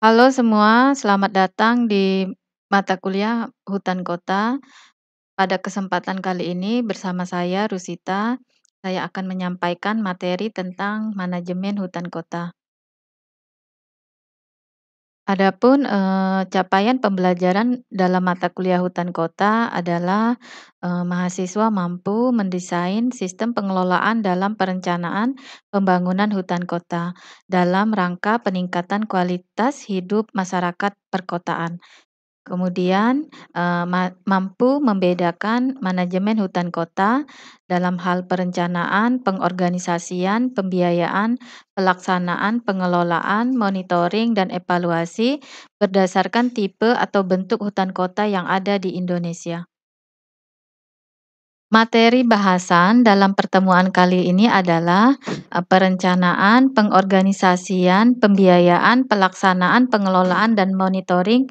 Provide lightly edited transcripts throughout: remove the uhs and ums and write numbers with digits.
Halo semua, selamat datang di mata kuliah Hutan Kota. Pada kesempatan kali ini bersama saya Rusita, saya akan menyampaikan materi tentang manajemen hutan kota. Adapun, capaian pembelajaran dalam mata kuliah hutan kota adalah, mahasiswa mampu mendesain sistem pengelolaan dalam perencanaan pembangunan hutan kota, dalam rangka peningkatan kualitas hidup masyarakat perkotaan. Kemudian, mampu membedakan manajemen hutan kota dalam hal perencanaan, pengorganisasian, pembiayaan, pelaksanaan, pengelolaan, monitoring, dan evaluasi berdasarkan tipe atau bentuk hutan kota yang ada di Indonesia. Materi bahasan dalam pertemuan kali ini adalah perencanaan, pengorganisasian, pembiayaan, pelaksanaan, pengelolaan, dan monitoring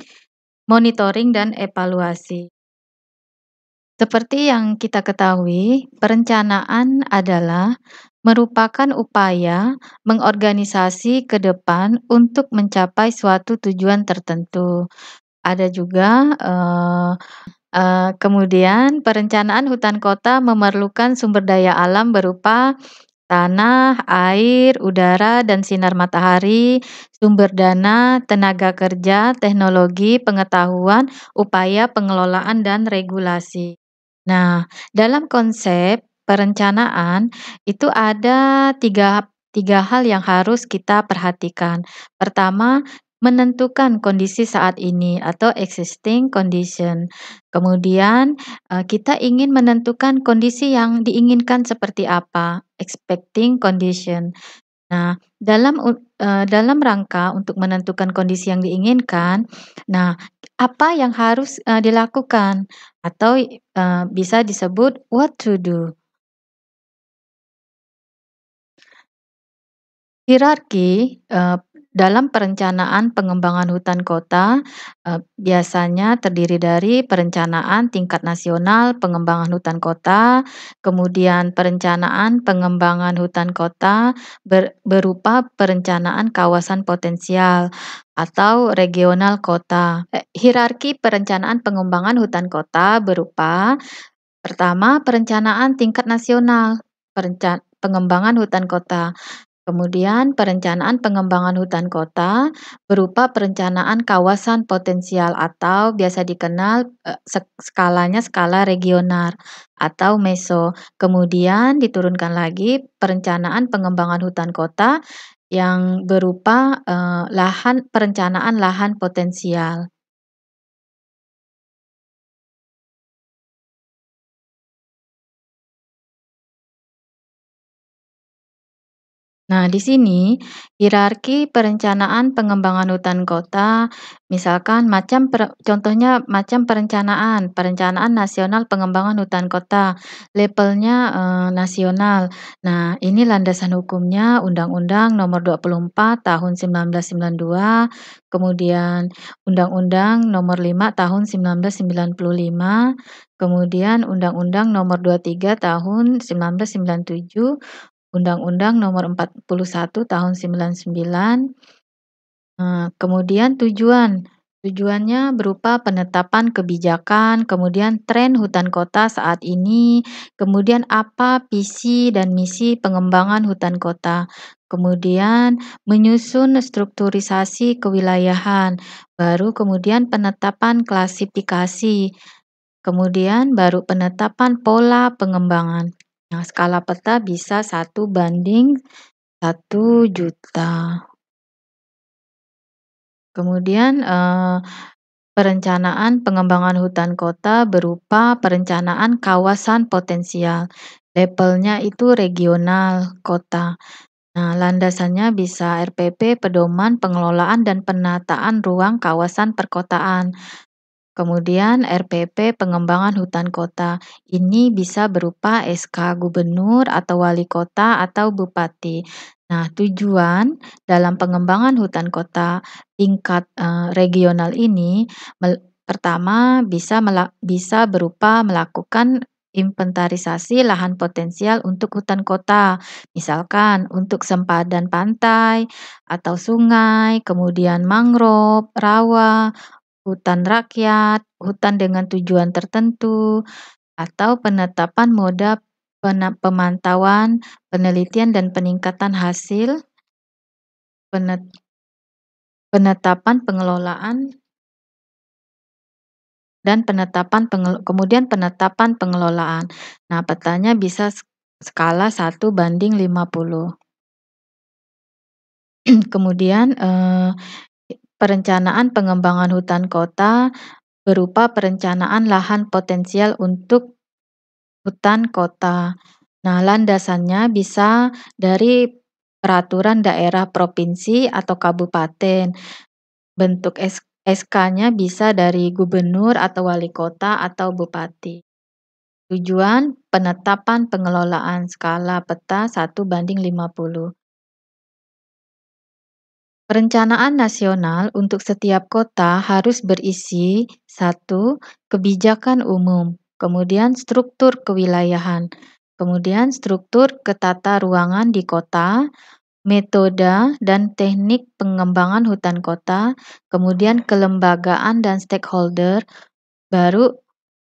monitoring dan evaluasi. Seperti yang kita ketahui, perencanaan adalah merupakan upaya mengorganisasi ke depan untuk mencapai suatu tujuan tertentu. Ada juga, kemudian perencanaan hutan kota memerlukan sumber daya alam berupa tanah, air, udara, dan sinar matahari, sumber dana, tenaga kerja, teknologi, pengetahuan, upaya pengelolaan, dan regulasi. Nah, dalam konsep perencanaan itu ada tiga hal yang harus kita perhatikan. Pertama, menentukan kondisi saat ini atau existing condition. Kemudian, kita ingin menentukan kondisi yang diinginkan seperti apa, expecting condition. Nah, dalam rangka untuk menentukan kondisi yang diinginkan, nah, apa yang harus, dilakukan atau, bisa disebut what to do. Hierarki, dalam perencanaan pengembangan hutan kota, biasanya terdiri dari perencanaan tingkat nasional pengembangan hutan kota, kemudian perencanaan pengembangan hutan kota berupa perencanaan kawasan potensial atau regional kota. Hierarki perencanaan pengembangan hutan kota berupa pertama perencanaan tingkat nasional, pengembangan hutan kota. Kemudian perencanaan pengembangan hutan kota berupa perencanaan kawasan potensial atau biasa dikenal, skalanya skala regional atau meso. Kemudian diturunkan lagi perencanaan pengembangan hutan kota yang berupa, perencanaan lahan potensial. Nah, di sini hierarki perencanaan pengembangan hutan kota, misalkan contohnya macam perencanaan nasional pengembangan hutan kota, levelnya, nasional. Nah, ini landasan hukumnya Undang-Undang Nomor 24 Tahun 1992, kemudian Undang-Undang Nomor 5 Tahun 1995, kemudian Undang-Undang Nomor 23 Tahun 1997, Undang-Undang Nomor 41 Tahun 99, kemudian tujuannya berupa penetapan kebijakan, kemudian tren hutan kota saat ini, kemudian apa visi dan misi pengembangan hutan kota, kemudian menyusun strukturisasi kewilayahan, baru kemudian penetapan klasifikasi, kemudian baru penetapan pola pengembangan. Nah, skala peta bisa 1:1.000.000. Kemudian, perencanaan pengembangan hutan kota berupa perencanaan kawasan potensial. Levelnya itu regional kota. Nah, landasannya bisa RPP, Pedoman Pengelolaan dan Penataan Ruang Kawasan Perkotaan. Kemudian RPP pengembangan hutan kota. Ini bisa berupa SK gubernur atau wali kota atau bupati. Nah, tujuan dalam pengembangan hutan kota tingkat, regional ini pertama bisa berupa melakukan inventarisasi lahan potensial untuk hutan kota. Misalkan untuk sempadan pantai atau sungai, kemudian mangrove, rawa, hutan rakyat, hutan dengan tujuan tertentu, atau penetapan moda pemantauan, penelitian dan peningkatan hasil, penet penetapan pengelolaan dan kemudian penetapan pengelolaan. Nah, petanya bisa skala 1:50. Kemudian, perencanaan pengembangan hutan kota berupa perencanaan lahan potensial untuk hutan kota. Nah, landasannya bisa dari peraturan daerah provinsi atau kabupaten. Bentuk SK-nya bisa dari gubernur atau wali kota atau bupati. Tujuan penetapan pengelolaan skala peta 1:50. Perencanaan nasional untuk setiap kota harus berisi: 1. Kebijakan umum, kemudian struktur kewilayahan, kemudian struktur ketata ruangan di kota, metode dan teknik pengembangan hutan kota, kemudian kelembagaan dan stakeholder, baru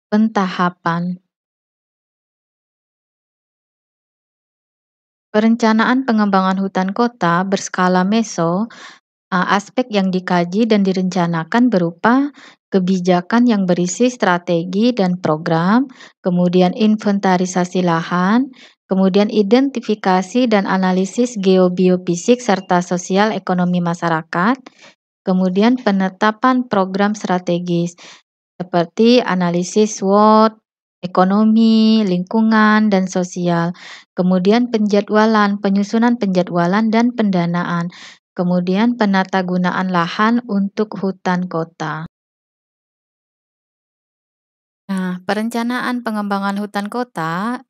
pentahapan. Perencanaan pengembangan hutan kota berskala meso. Aspek yang dikaji dan direncanakan berupa kebijakan yang berisi strategi dan program, kemudian inventarisasi lahan, kemudian identifikasi dan analisis geobiofisik serta sosial ekonomi masyarakat, kemudian penetapan program strategis seperti analisis SWOT, ekonomi, lingkungan, dan sosial. Kemudian penyusunan penjadwalan dan pendanaan. Kemudian penatagunaan lahan untuk hutan kota. Nah, perencanaan pengembangan hutan kota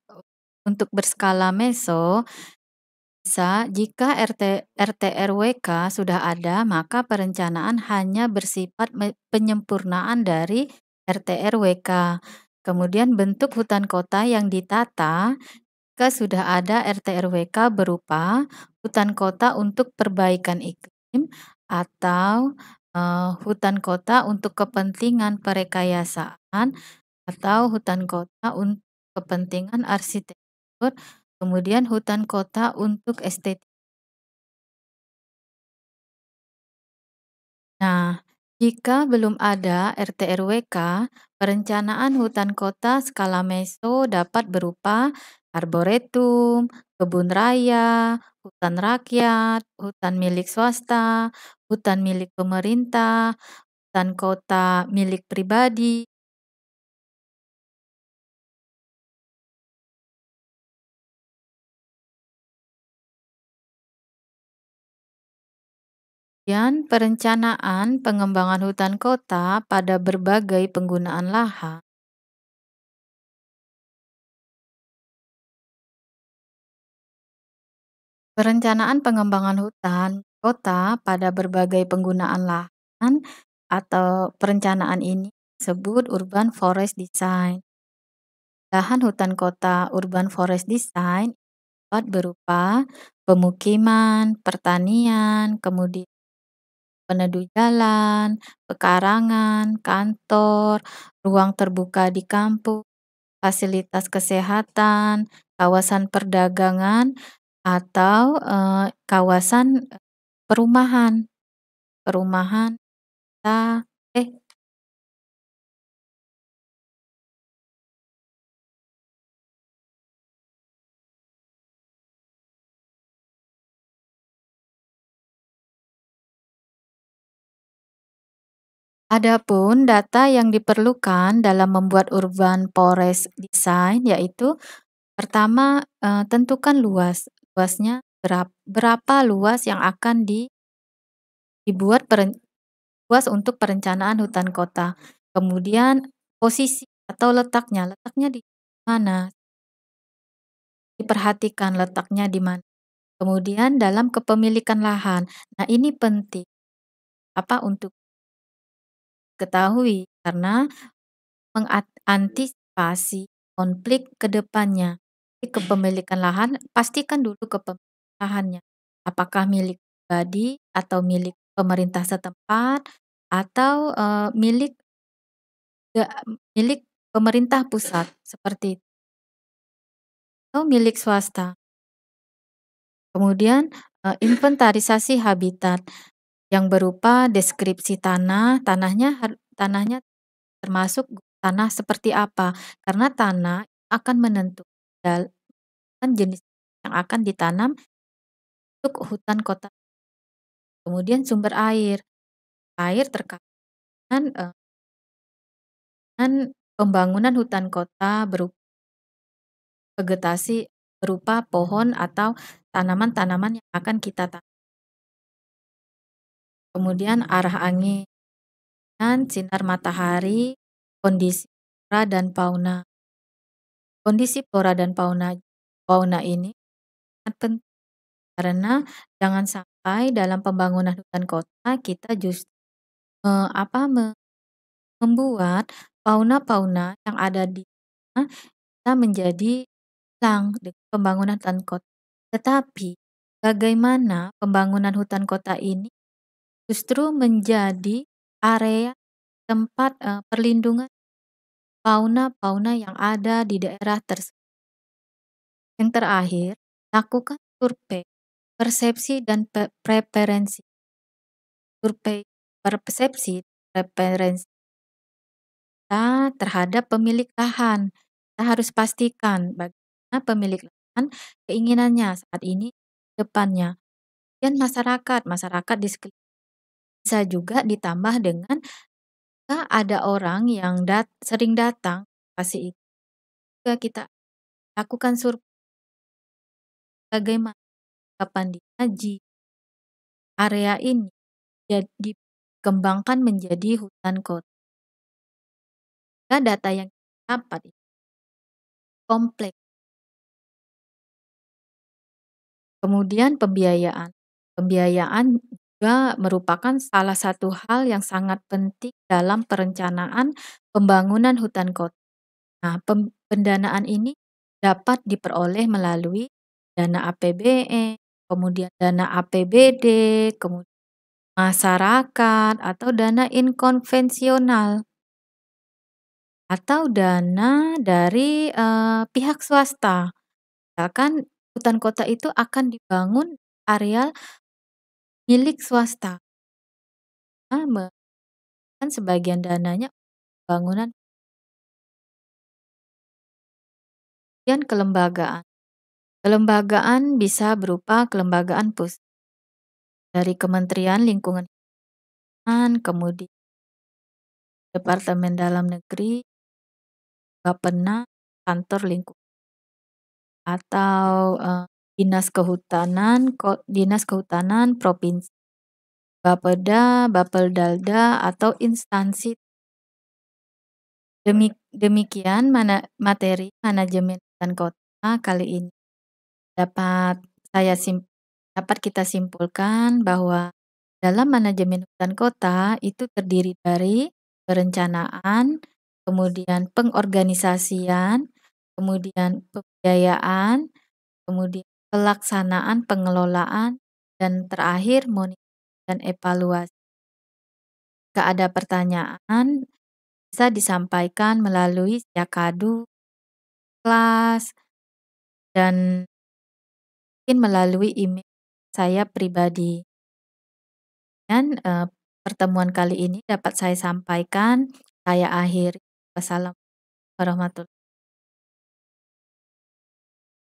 untuk berskala meso bisa jika RT/RW/K sudah ada, maka perencanaan hanya bersifat penyempurnaan dari RT/RW/K. Kemudian bentuk hutan kota yang ditata jika sudah ada RT/RW/K berupa hutan kota untuk perbaikan iklim atau hutan kota untuk kepentingan perekayasaan atau hutan kota untuk kepentingan arsitektur, kemudian hutan kota untuk estetik. Nah, jika belum ada RT/RW/K, perencanaan hutan kota skala meso dapat berupa arboretum, kebun raya, hutan rakyat, hutan milik swasta, hutan milik pemerintah, hutan kota milik pribadi. Dan perencanaan pengembangan hutan kota pada berbagai penggunaan lahan. Perencanaan pengembangan hutan kota pada berbagai penggunaan lahan atau perencanaan ini disebut urban forest design. Lahan hutan kota urban forest design dapat berupa pemukiman, pertanian, kemudian peneduh jalan, pekarangan, kantor, ruang terbuka di kampung, fasilitas kesehatan, kawasan perdagangan, atau kawasan perumahan. Perumahan kita eh, Adapun data yang diperlukan dalam membuat urban forest design yaitu pertama, tentukan luasnya berapa luas yang akan dibuat luas untuk perencanaan hutan kota. Kemudian posisi atau letaknya di mana, diperhatikan letaknya di mana. Kemudian dalam kepemilikan lahan. Nah, ini penting untuk ketahui karena mengantisipasi konflik ke depannya. Jadi kepemilikan lahan, pastikan dulu kepemilikan lahannya. Apakah milik pribadi atau milik pemerintah setempat atau, ga milik pemerintah pusat, seperti itu, atau milik swasta. Kemudian, inventarisasi habitat yang berupa deskripsi tanah, tanahnya termasuk tanah seperti apa, karena tanah akan menentukan jenis yang akan ditanam untuk hutan kota. Kemudian sumber air, air terkait dengan pembangunan hutan kota berupa vegetasi berupa pohon atau tanaman-tanaman yang akan kita tanam. Kemudian arah angin dan sinar matahari, kondisi flora dan fauna. Kondisi flora dan fauna ini sangat penting karena jangan sampai dalam pembangunan hutan kota kita justru membuat fauna-fauna yang ada di sana kita menjadi hilang dengan pembangunan hutan kota. Tetapi bagaimana pembangunan hutan kota ini justru menjadi area tempat perlindungan fauna-fauna yang ada di daerah tersebut. Yang terakhir, lakukan survei persepsi dan preferensi. Survei persepsi preferensi kita terhadap pemilik lahan. Kita harus pastikan bagaimana pemilik lahan keinginannya saat ini, depannya. Dan masyarakat di sekeliling bisa juga ditambah dengan jika ada orang yang sering datang lokasi itu, juga kita lakukan survei bagaimana kapan diaji area ini jadi dikembangkan menjadi hutan kota. Data yang kita dapat kompleks. Kemudian pembiayaan. Pembiayaan juga merupakan salah satu hal yang sangat penting dalam perencanaan pembangunan hutan kota. Nah, pendanaan ini dapat diperoleh melalui dana APBN, kemudian dana APBD, kemudian masyarakat atau dana inkonvensional atau dana dari pihak swasta. Misalkan hutan kota itu akan dibangun areal milik swasta. Kan sebagian dananya bangunan. Kemudian kelembagaan. Kelembagaan bisa berupa kelembagaan pusat dari Kementerian Lingkungan Hidup, kemudian Departemen Dalam Negeri, Bappenas, kantor lingkungan atau Dinas Kehutanan Provinsi, Bapeda, Bapeldalda atau instansi. Demikian materi manajemen hutan kota kali ini. Dapat kita simpulkan bahwa dalam manajemen hutan kota itu terdiri dari perencanaan, kemudian pengorganisasian, kemudian pembiayaan, kemudian pelaksanaan, pengelolaan, dan terakhir monitoring dan evaluasi. Jika ada pertanyaan, bisa disampaikan melalui Siakadu, kelas, dan mungkin melalui email saya pribadi. Dan pertemuan kali ini dapat saya sampaikan, saya akhiri. Wassalamualaikum warahmatullahi wabarakatuh.